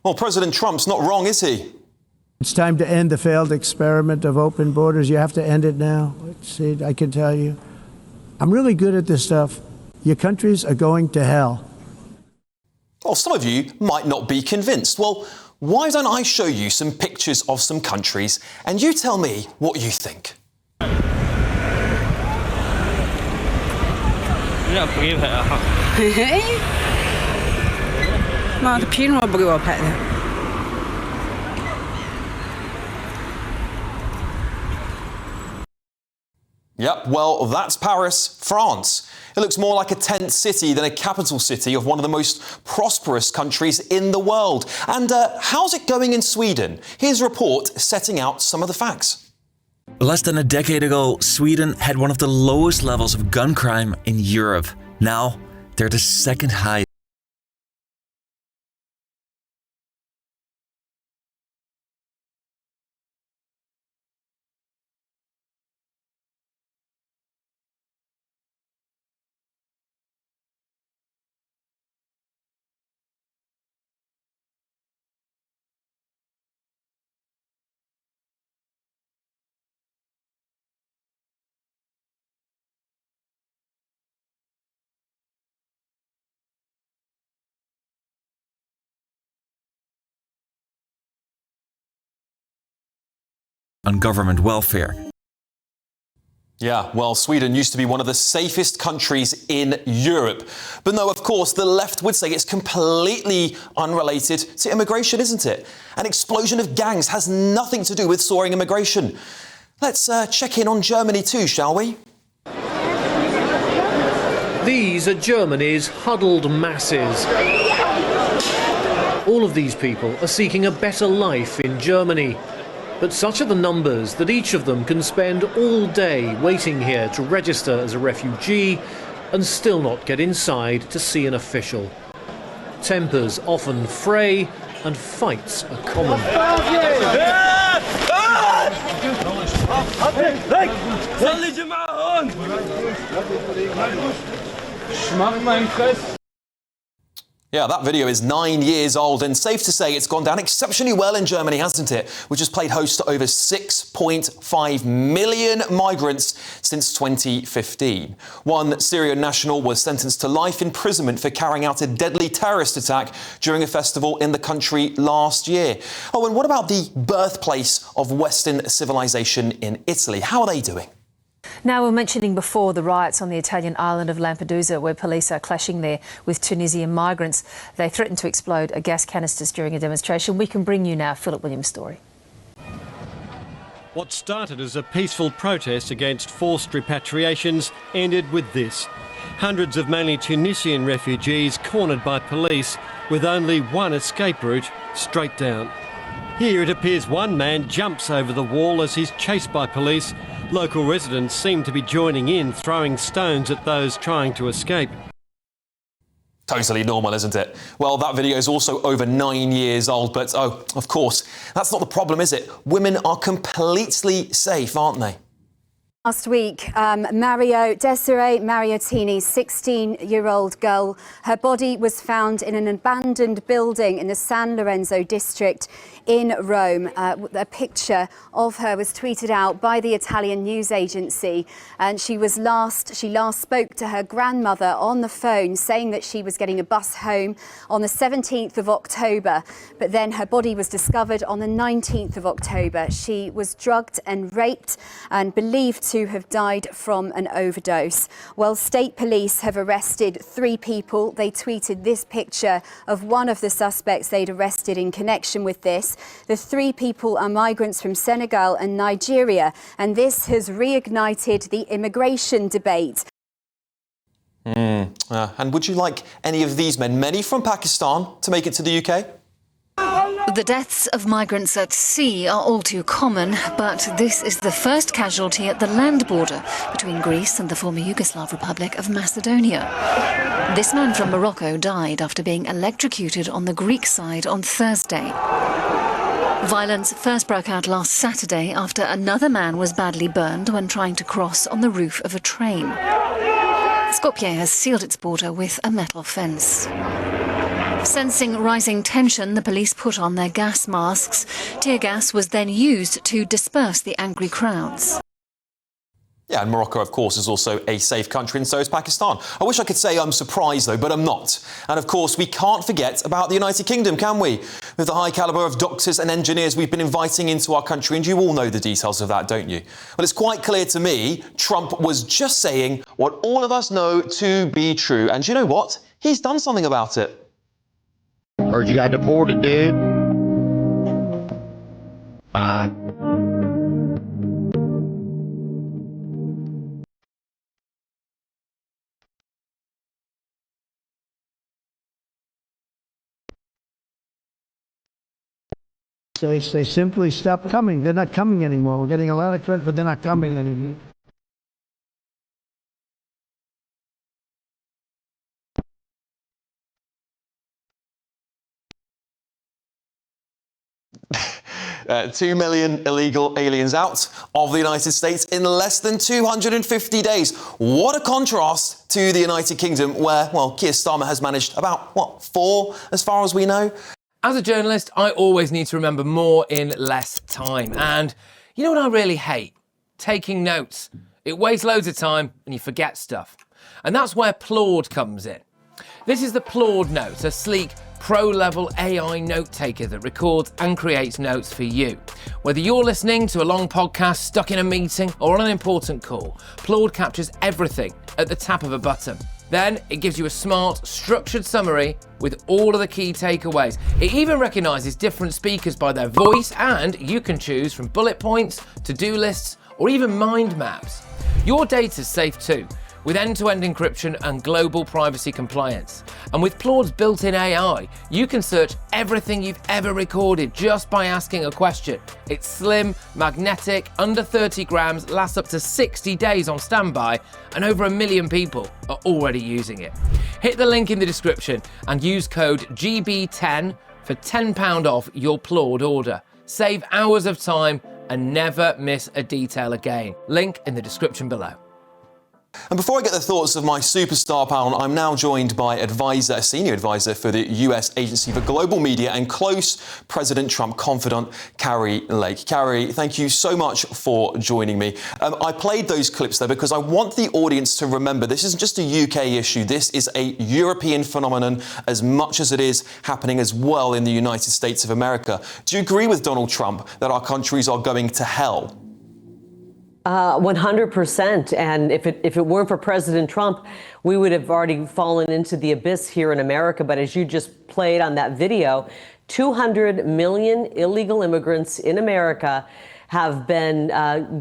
Well, President Trump's not wrong, is he? It's time to end the failed experiment of open borders. You have to end it now. See, I can tell you. I'm really good at this stuff. Your countries are going to hell. Well, some of you might not be convinced. Well, why don't I show you some pictures of some countries and you tell me what you think? Yep, well, that's Paris, France. It looks more like a tent city than a capital city of one of the most prosperous countries in the world. And how's it going in Sweden? Here's a report setting out some of the facts. Less than a decade ago, Sweden had one of the lowest levels of gun crime in Europe. Now, they're the second highest. On government welfare. Yeah, well, Sweden used to be one of the safest countries in Europe. But no, of course, the left would say it's completely unrelated to immigration, isn't it? An explosion of gangs has nothing to do with soaring immigration. Let's check in on Germany too, shall we? These are Germany's huddled masses. All of these people are seeking a better life in Germany. But such are the numbers that each of them can spend all day waiting here to register as a refugee and still not get inside to see an official. Tempers often fray and fights are common. Yeah, that video is 9 years old and safe to say it's gone down exceptionally well in Germany, hasn't it? Which has played host to over 6.5 million migrants since 2015. One Syrian national was sentenced to life imprisonment for carrying out a deadly terrorist attack during a festival in the country last year. Oh, and what about the birthplace of Western civilization in Italy? How are they doing? Now, we were mentioning before the riots on the Italian island of Lampedusa, where police are clashing there with Tunisian migrants. They threatened to explode gas canisters during a demonstration. We can bring you now Philip Williams' story. What started as a peaceful protest against forced repatriations ended with this. Hundreds of mainly Tunisian refugees cornered by police with only one escape route, straight down. Here it appears one man jumps over the wall as he's chased by police. Local residents seem to be joining in, throwing stones at those trying to escape. Totally normal, isn't it? Well, that video is also over 9 years old, but oh, of course, that's not the problem, is it? Women are completely safe, aren't they? Last week, Desiree Mariottini's 16-year-old girl, her body was found in an abandoned building in the San Lorenzo district in Rome. A picture of her was tweeted out by the Italian news agency, and she last spoke to her grandmother on the phone, saying that she was getting a bus home on the 17th of October, but then her body was discovered on the 19th of October. She was drugged and raped and believed to have died from an overdose. Well, state police have arrested 3 people. They tweeted this picture of one of the suspects they'd arrested in connection with this. The 3 people are migrants from Senegal and Nigeria, and this has reignited the immigration debate. And would you like any of these men, many from Pakistan, to make it to the UK? The deaths of migrants at sea are all too common, but this is the first casualty at the land border between Greece and the former Yugoslav Republic of Macedonia. This man from Morocco died after being electrocuted on the Greek side on Thursday. Violence first broke out last Saturday after another man was badly burned when trying to cross on the roof of a train. Skopje has sealed its border with a metal fence. Sensing rising tension, the police put on their gas masks. Tear gas was then used to disperse the angry crowds. Yeah, and Morocco, of course, is also a safe country, and so is Pakistan. I wish I could say I'm surprised, though, but I'm not. And, of course, we can't forget about the United Kingdom, can we? With the high calibre of doctors and engineers we've been inviting into our country, and you all know the details of that, don't you? Well, it's quite clear to me Trump was just saying what all of us know to be true. And you know what? He's done something about it. Heard you got deported, dude. Bye. So they simply stopped coming. They're not coming anymore. We're getting a lot of credit, but they're not coming anymore. Two million illegal aliens out of the United States in less than 250 days. What a contrast to the United Kingdom, where, well, Keir Starmer has managed about, 4 as far as we know? As a journalist, I always need to remember more in less time. And you know what I really hate? Taking notes. It wastes loads of time and you forget stuff. And that's where Claude comes in. This is the Claude Note, a sleek, pro-level AI note-taker that records and creates notes for you. Whether you're listening to a long podcast, stuck in a meeting, or on an important call, Claude captures everything at the tap of a button. Then it gives you a smart, structured summary with all of the key takeaways. It even recognises different speakers by their voice, and you can choose from bullet points, to-do lists, or even mind maps. Your data's safe too, with end-to-end encryption and global privacy compliance. And with Claude's built-in AI, you can search everything you've ever recorded just by asking a question. It's slim, magnetic, under 30 grams, lasts up to 60 days on standby, and over 1 million people are already using it. Hit the link in the description and use code GB10 for £10 off your Claude order. Save hours of time and never miss a detail again. Link in the description below. And before I get the thoughts of my superstar panel, I'm now joined by a senior advisor for the US Agency for Global Media and close President Trump confidant, Kari Lake. Kari, thank you so much for joining me. I played those clips there because I want the audience to remember this isn't just a UK issue. This is a European phenomenon as much as it is happening as well in the United States of America. Do you agree with Donald Trump that our countries are going to hell? 100%. And if it weren't for President Trump, we would have already fallen into the abyss here in America. But as you just played on that video, 200 million illegal immigrants in America have been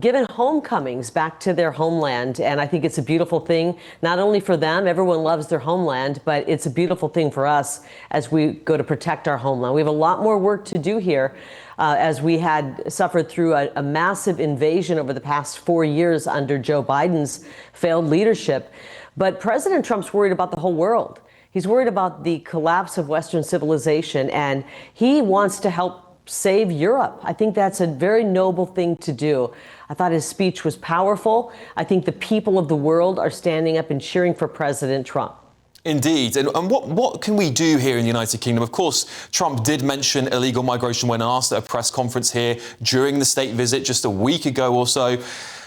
given homecomings back to their homeland. And I think it's a beautiful thing, not only for them, everyone loves their homeland, but it's a beautiful thing for us as we go to protect our homeland. We have a lot more work to do here. As we had suffered through a massive invasion over the past 4 years under Joe Biden's failed leadership. But President Trump's worried about the whole world. He's worried about the collapse of Western civilization, and he wants to help save Europe. I think that's a very noble thing to do. I thought his speech was powerful. I think the people of the world are standing up and cheering for President Trump. Indeed. And what can we do here in the United Kingdom? Of course, Trump did mention illegal migration when asked at a press conference here during the state visit just a week ago or so.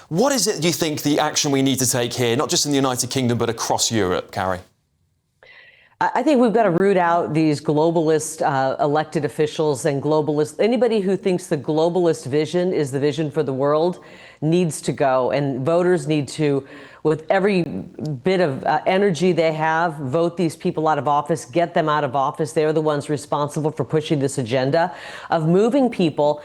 What is it, do you think, the action we need to take here, not just in the United Kingdom, but across Europe, Kari? I think we've got to root out these globalist elected officials and globalists. Anybody who thinks the globalist vision is the vision for the world needs to go. And voters need to, with every bit of energy they have, vote these people out of office, get them out of office. They're the ones responsible for pushing this agenda of moving people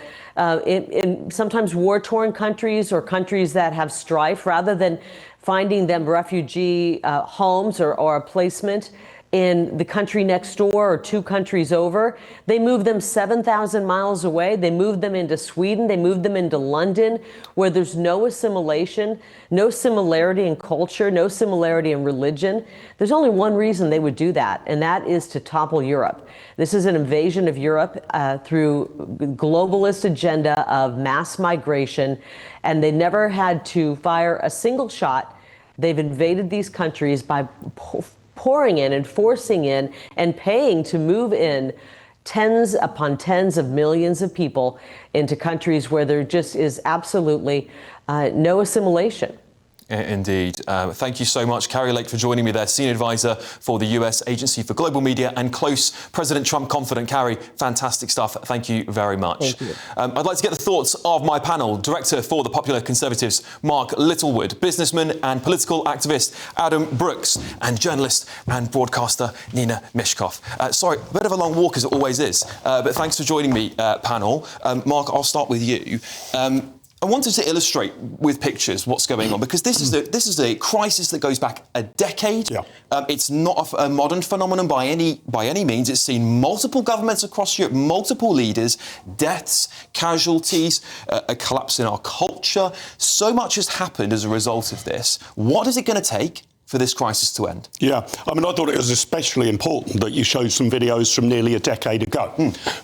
in sometimes war-torn countries or countries that have strife, rather than finding them refugee homes or a placement in the country next door or 2 countries over. They moved them 7,000 miles away. They moved them into Sweden. They moved them into London, where there's no assimilation, no similarity in culture, no similarity in religion. There's only one reason they would do that, and that is to topple Europe. This is an invasion of Europe through globalist agenda of mass migration, and they never had to fire a single shot. They've invaded these countries by pouring in and forcing in and paying to move in tens upon tens of millions of people into countries where there just is absolutely no assimilation. Indeed. Thank you so much, Kari Lake, for joining me there, Senior Advisor for the US Agency for Global Media and close President Trump confidant. Kari, fantastic stuff. Thank you very much. Thank you. I'd like to get the thoughts of my panel. Director for the Popular Conservatives, Mark Littlewood, businessman and political activist, Adam Brooks, and journalist and broadcaster, Nina Mishkov. Sorry, a bit of a long walk, as it always is, but thanks for joining me, panel. Mark, I'll start with you. I wanted to illustrate with pictures what's going on, because this is a crisis that goes back a decade. Yeah. It's not a modern phenomenon by any means. It's seen multiple governments across Europe, multiple leaders, deaths, casualties, a collapse in our culture. So much has happened as a result of this. What is it going to take for this crisis to end? Yeah, I mean, I thought it was especially important that you showed some videos from nearly a decade ago,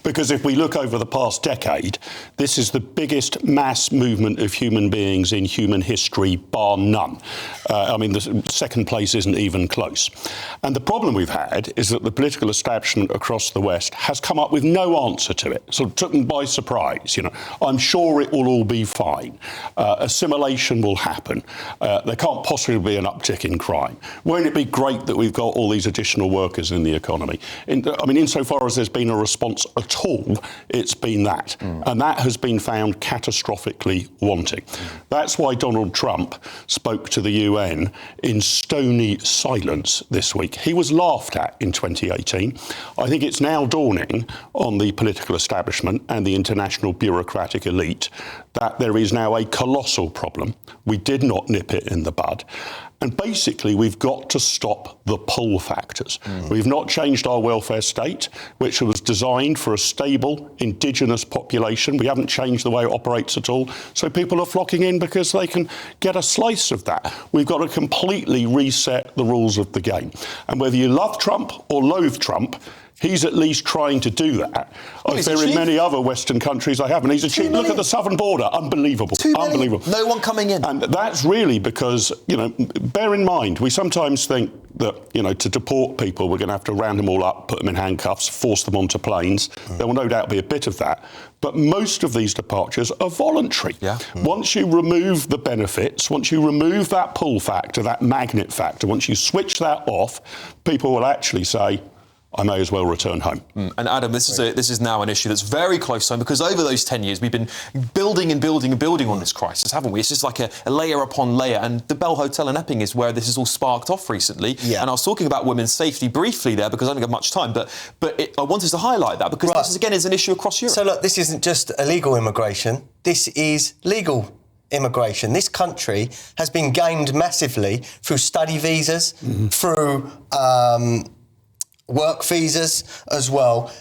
because if we look over the past decade, this is the biggest mass movement of human beings in human history, bar none. I mean, the second place isn't even close. And the problem we've had is that the political establishment across the West has come up with no answer to it. So it took them by surprise. You know, I'm sure it will all be fine. Assimilation will happen. There can't possibly be an uptick in crime. Won't it be great that we've got all these additional workers in the economy? I mean, insofar as there's been a response at all, it's been that. And that has been found catastrophically wanting. That's why Donald Trump spoke to the UN in stony silence this week. He was laughed at in 2018. I think it's now dawning on the political establishment and the international bureaucratic elite that there is now a colossal problem. We did not nip it in the bud. And basically, we've got to stop the pull factors. We've not changed our welfare state, which was designed for a stable, indigenous population. We haven't changed the way it operates at all. So people are flocking in because they can get a slice of that. We've got to completely reset the rules of the game. And whether you love Trump or loathe Trump, he's at least trying to do that. If there are many other Western countries they haven't. He's achieved. Look at the southern border. Unbelievable. Unbelievable. No one coming in. And that's really because, you know, bear in mind, we sometimes think that, you know, to deport people, we're going to have to round them all up, put them in handcuffs, force them onto planes. There will no doubt be a bit of that. But most of these departures are voluntary. Yeah. Once you remove the benefits, once you remove that pull factor, that magnet factor, once you switch that off, people will actually say, I may as well return home. And Adam, this is now an issue that's very close to home, because over those 10 years we've been building and building and building on this crisis, haven't we? It's just like a layer upon layer. And the Bell Hotel in Epping is where this has all sparked off recently. Yeah. And I was talking about women's safety briefly there because I don't have much time, but I wanted to highlight that because this, again, is an issue across Europe. So look, this isn't just illegal immigration. This is legal immigration. This country has been gamed massively through study visas, through work visas as well.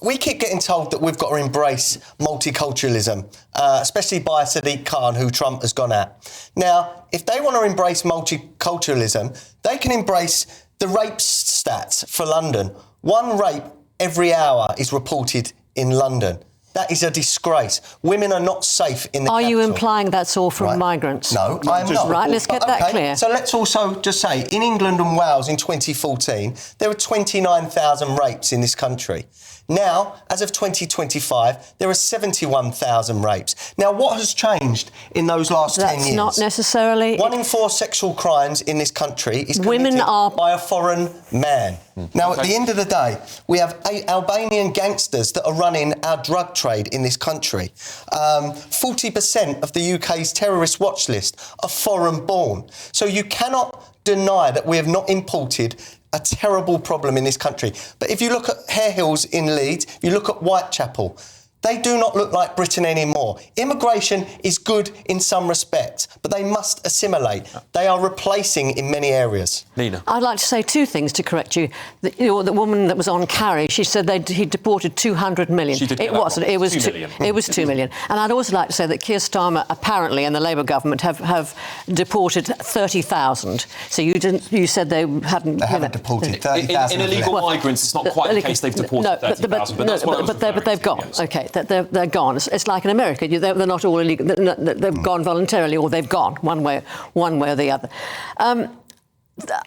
We keep getting told that we've got to embrace multiculturalism, especially by Sadiq Khan, who Trump has gone at. Now, if they want to embrace multiculturalism, they can embrace the rape stats for London. 1 rape every hour is reported in London. That is a disgrace. Women are not safe in the capital. Are you implying that's all from migrants? No, I'm not. Right, let's get that clear. So let's also just say, in England and Wales in 2014, there were 29,000 rapes in this country. Now, as of 2025, there are 71,000 rapes. Now, what has changed in those last 10 years? That's not necessarily... 1 in 4 sexual crimes in this country is committed by a foreign man. Now, at the end of the day, we have Albanian gangsters that are running our drug trade in this country. 40% of the UK's terrorist watch list are foreign-born. So you cannot deny that we have not imported a terrible problem in this country. But if you look at Hare Hills in Leeds, if you look at Whitechapel, they do not look like Britain anymore. Immigration is good in some respects, but they must assimilate. They are replacing in many areas. Nina. I'd like to say 2 things to correct you. The woman that was on Kari, she said he deported 200 million. It wasn't. It was 2 million. It was 2 million. And I'd also like to say that Keir Starmer apparently and the Labour government have deported 30,000. So you said they hadn't. They haven't deported 30,000. In illegal migrants, it's not quite the case they've deported 30,000. But they've gone. OK. They're gone. It's like in America. They're not all illegal. They've gone voluntarily, or they've gone one way or the other.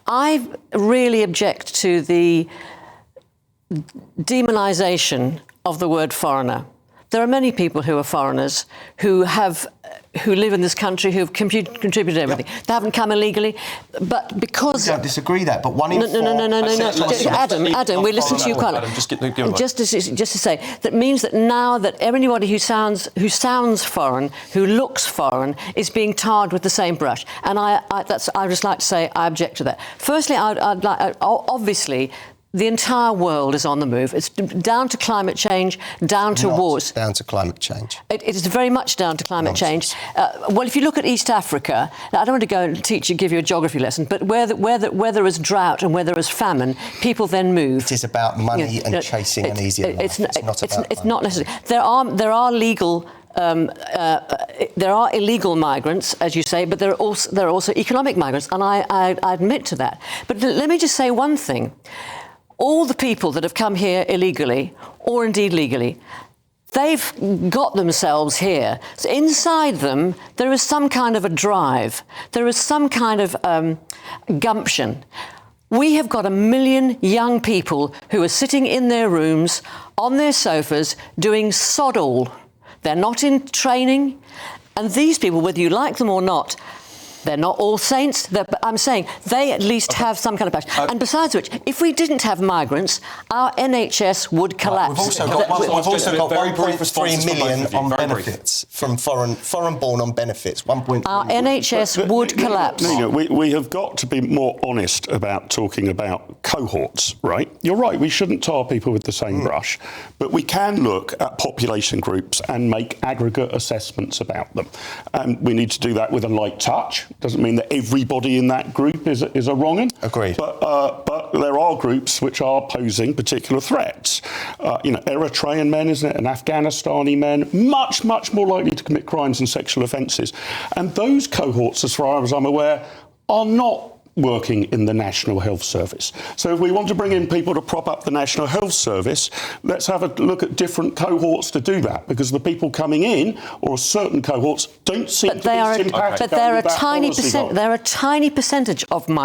I really object to the demonisation of the word foreigner. There are many people who are foreigners who live in this country, who have contributed everything. They haven't come illegally, but because... I don't disagree that, but one in four... No. Adam, we listen to you, Carla. Just to say, that means that now that anybody who sounds foreign, who looks foreign, is being tarred with the same brush. And I just like to say I object to that. Firstly, obviously, the entire world is on the move. It's down to climate change, down to wars. Down to climate change. It is very much down to climate change. Well, if you look at East Africa, now I don't want to go and give you a geography lesson, but where there is drought and where there is famine, people then move. It is about money and chasing an easier life. It's not necessary. There are legal. There are illegal migrants, as you say, but there are also economic migrants, and I admit to that. But let me just say one thing. All the people that have come here illegally, or indeed legally, they've got themselves here. So inside them, there is some kind of a drive. There is some kind of gumption. We have got 1 million young people who are sitting in their rooms, on their sofas, doing sod all. They're not in training. And these people, whether you like them or not, they're not all saints. I'm saying they at least have some kind of passion. And besides which, if we didn't have migrants, our NHS would collapse. We've also got 1.3 million on benefits from foreign-born on benefits. 1.3 Our NHS would collapse. Nina, we have got to be more honest about talking about cohorts, right? You're right, we shouldn't tar people with the same brush, but we can look at population groups and make aggregate assessments about them. And we need to do that with a light touch. Doesn't mean that everybody in that group is a wrong-un. Agreed. But there are groups which are posing particular threats. Eritrean men, isn't it, and Afghanistani men, much more likely to commit crimes and sexual offences. And those cohorts, as far as I'm aware, are not working in the National Health Service. So if we want to bring in people to prop up the National Health Service, let's have a look at different cohorts to do that, because the people coming in, or certain cohorts, don't seem to be sympathetic. But they're a tiny percentage of migrants.